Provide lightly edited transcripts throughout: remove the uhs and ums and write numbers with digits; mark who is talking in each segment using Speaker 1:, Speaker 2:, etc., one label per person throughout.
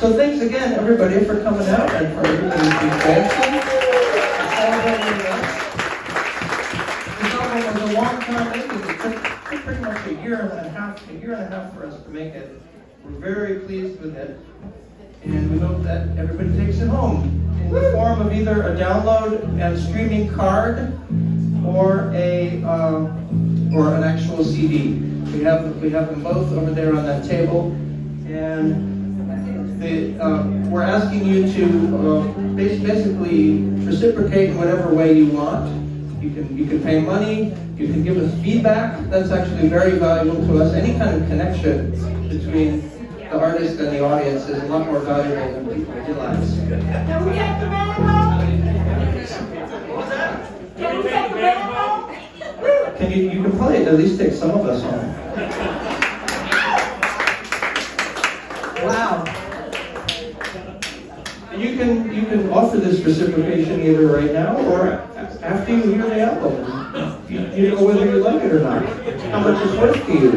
Speaker 1: So thanks again, everybody, for coming out and for everybody's dancing. This album was a long time making. It took pretty much a year and a half for us to make it. We're very pleased with it, and we hope that everybody takes it home in the form of either a download and streaming card or an actual CD. We have them both over there on that table, and we're asking you to basically reciprocate in whatever way you want. You can pay money. You can give us feedback. That's actually very valuable to us. Any kind of connection between the artist and the audience is a lot more valuable than people realize.
Speaker 2: Can we take the band home?
Speaker 1: What's that?
Speaker 2: Can we take the band home?
Speaker 1: You can probably at least take some of us home.
Speaker 2: Wow.
Speaker 1: And you can offer this reciprocation either right now or after you hear the album. You know whether you like it or not. How much it's worth to you.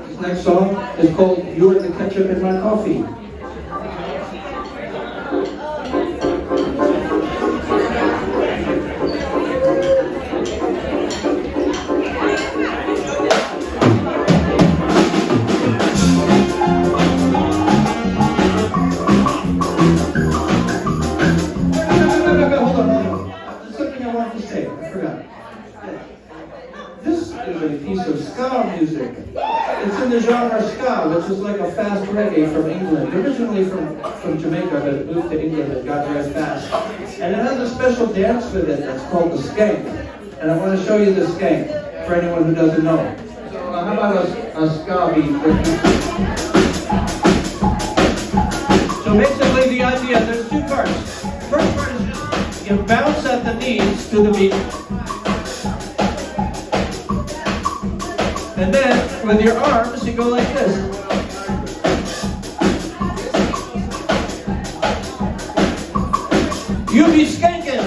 Speaker 1: This next song is called "You're the Ketchup in My Coffee." Music. It's in the genre ska, which is like a fast reggae from England. Originally from Jamaica, but it moved to England and got very fast. And it has a special dance with it that's called the skank. And I want to show you the skank for anyone who doesn't know. So how about a ska beat? So basically the idea, there's two parts. First part is just you bounce at the knees to the beat. And then, with your arms, you go like this. You be skanking.